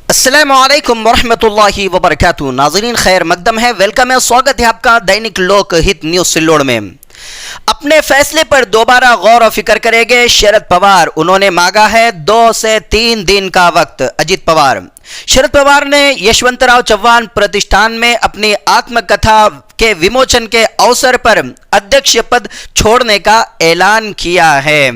अस्सलामुअलैकुम वरहमतुल्लाहि वबरकातुहू। नाज़रीन खैर मकदम है, वेलकम है, स्वागत है आपका दैनिक लोकहित न्यूज़ सिल्लोड़ में। अपने फैसले पर दोबारा गौर और फिक्र करेंगे शरद पवार। उन्होंने मांगा है 2 से 3 दिन का वक्त। अजित पवार। शरद पवार ने यशवंतराव चव्हाण प्रतिष्ठान में अपनी आत्मकथा के विमोचन के अवसर पर अध्यक्ष पद छोड़ने का ऐलान किया है।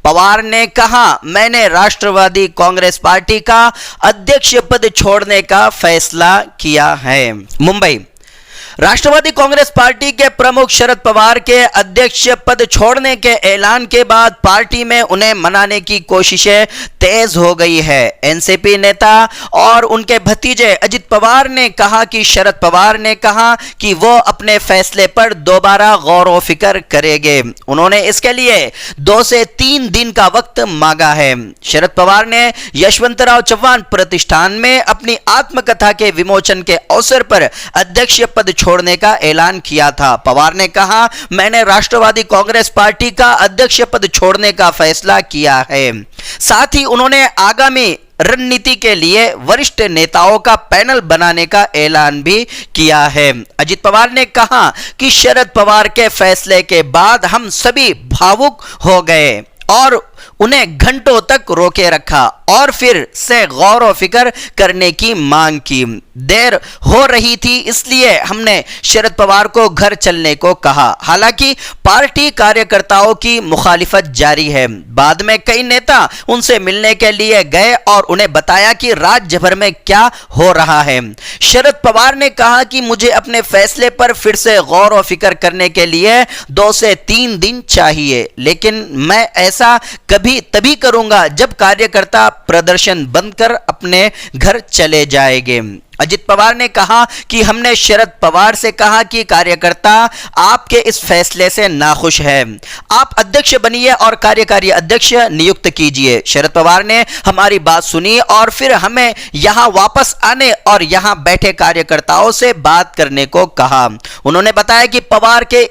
पवार ने कहा, मैंने राष्ट्रवादी कांग्रेस पार्टी का अध्यक्ष पद छोड़ने का फैसला किया है। मुंबई। राष्ट्रवादी कांग्रेस पार्टी के प्रमुख शरद पवार के अध्यक्ष पद छोड़ने के ऐलान के बाद पार्टी में उन्हें मनाने की कोशिशें तेज हो गई है। एनसीपी नेता और उनके भतीजे अजित पवार ने कहा कि शरद पवार ने कहा कि वो अपने फैसले पर दोबारा गौर व फिक्र करेंगे। उन्होंने इसके लिए 2 से 3 दिन का वक्त मांगा है। शरद पवार ने यशवंतराव चव्हाण प्रतिष्ठान में अपनी आत्मकथा के विमोचन के अवसर पर अध्यक्ष पद छोड़ने का ऐलान किया था। पवार ने कहा, मैंने राष्ट्रवादी कांग्रेस पार्टी का अध्यक्ष पद छोड़ने का फैसला किया है। साथ ही उन्होंने आगामी रणनीति के लिए वरिष्ठ नेताओं का पैनल बनाने का ऐलान भी किया है। अजित पवार ने कहा कि शरद पवार के फैसले के बाद हम सभी भावुक हो गए और उन्हें घंटों तक रोके रखा और फिर से गौर व फिक्र करने की मांग की। देर हो रही थी, इसलिए हमने शरद पवार को घर चलने को कहा। हालांकि पार्टी कार्यकर्ताओं की मुखालिफत जारी है। बाद में कई नेता उनसे मिलने के लिए गए और उन्हें बताया कि राज्य भर में क्या हो रहा है। शरद पवार ने कहा कि मुझे अपने फैसले पर फिर से गौर व फिक्र करने के लिए 2 से 3 दिन चाहिए, लेकिन मैं ऐसा तभी करूंगा जब कार्यकर्ता प्रदर्शन बंद कर अपने घर चले जाएंगे। अजित पवार ने कहा कि हमने शरद पवार से कहा कि कार्यकर्ता आपके इस फैसले से नाखुश है, आप अध्यक्ष बनिए और कार्यकारी अध्यक्ष नियुक्त कीजिए। शरद पवार ने हमारी बात सुनी और फिर हमें यहां वापस आने और यहां बैठे कार्यकर्ताओं से बात करने को कहा। उन्होंने बताया कि पवार के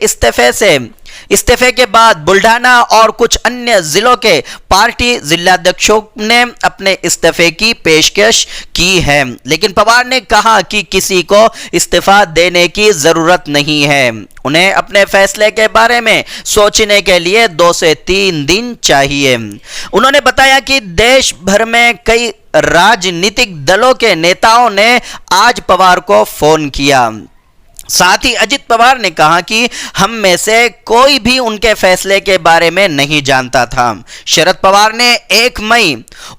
इस्तीफे के बाद बुल्ढाना और कुछ अन्य जिलों के पार्टी जिलाध्यक्षों ने अपने इस्तीफे की पेशकश की है, लेकिन पवार ने कहा कि किसी को इस्तीफा देने की जरूरत नहीं है। उन्हें अपने फैसले के बारे में सोचने के लिए 2 से 3 दिन चाहिए। उन्होंने बताया कि देश भर में कई राजनीतिक दलों के नेताओं ने आज पवार को फोन किया। साथ ही अजित पवार ने कहा कि हम में से कोई भी उनके फैसले के बारे में नहीं जानता था। शरद पवार ने 1 मई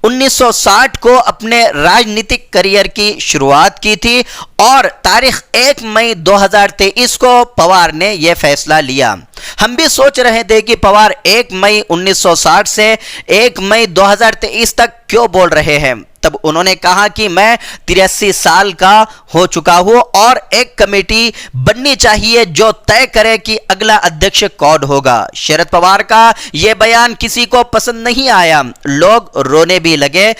1960 को अपने राजनीतिक करियर की शुरुआत की थी और तारीख 1 मई 2023 को पवार ने यह फैसला लिया। हम भी सोच रहे थे कि पवार 1 मई 1960 से 1 मई 2023 तक क्यों बोल रहे हैं। तब उन्होंने कहा कि मैं 83 साल का हो चुका हूं और एक कमेटी बननी चाहिए जो तय करे कि अगला अध्यक्ष कौन होगा। शरद पवार का यह बयान किसी को पसंद नहीं आया, लोग रोने भी लगे।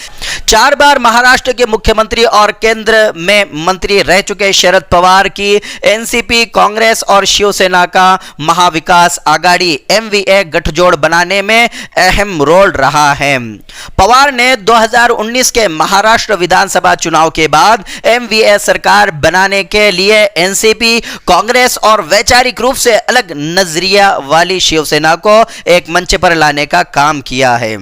4 बार महाराष्ट्र के मुख्यमंत्री और केंद्र में मंत्री रह चुके शरद पवार की एनसीपी, कांग्रेस और शिवसेना का महाविकास आघाड़ी MVA गठजोड़ बनाने में अहम रोल रहा है। पवार ने 2019 के महाराष्ट्र विधानसभा चुनाव के बाद MVA सरकार बनाने के लिए एनसीपी, कांग्रेस और वैचारिक रूप से अलग नजरिया वाली शिवसेना को एक मंच पर लाने का काम किया है।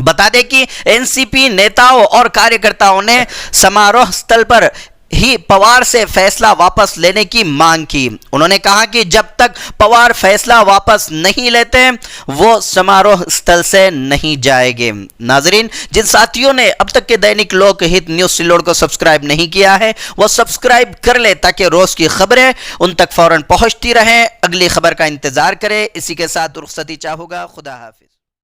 बता दें कि एनसीपी नेताओं और कार्यकर्ताओं ने समारोह स्थल पर ही पवार से फैसला वापस लेने की मांग की। उन्होंने कहा कि जब तक पवार फैसला वापस नहीं लेते वो समारोह स्थल से नहीं जाएंगे। नाजरीन, जिन साथियों ने अब तक के दैनिक लोकहित न्यूज़ सिल्लोड़ को सब्सक्राइब नहीं किया है वो सब्सक्राइब कर ले ताकि रोज की खबरें उन तक फौरन पहुंचती रहें। अगली खबर का इंतजार करें। इसी के साथ रुखसती चाहूंगा। खुदा हाफिज।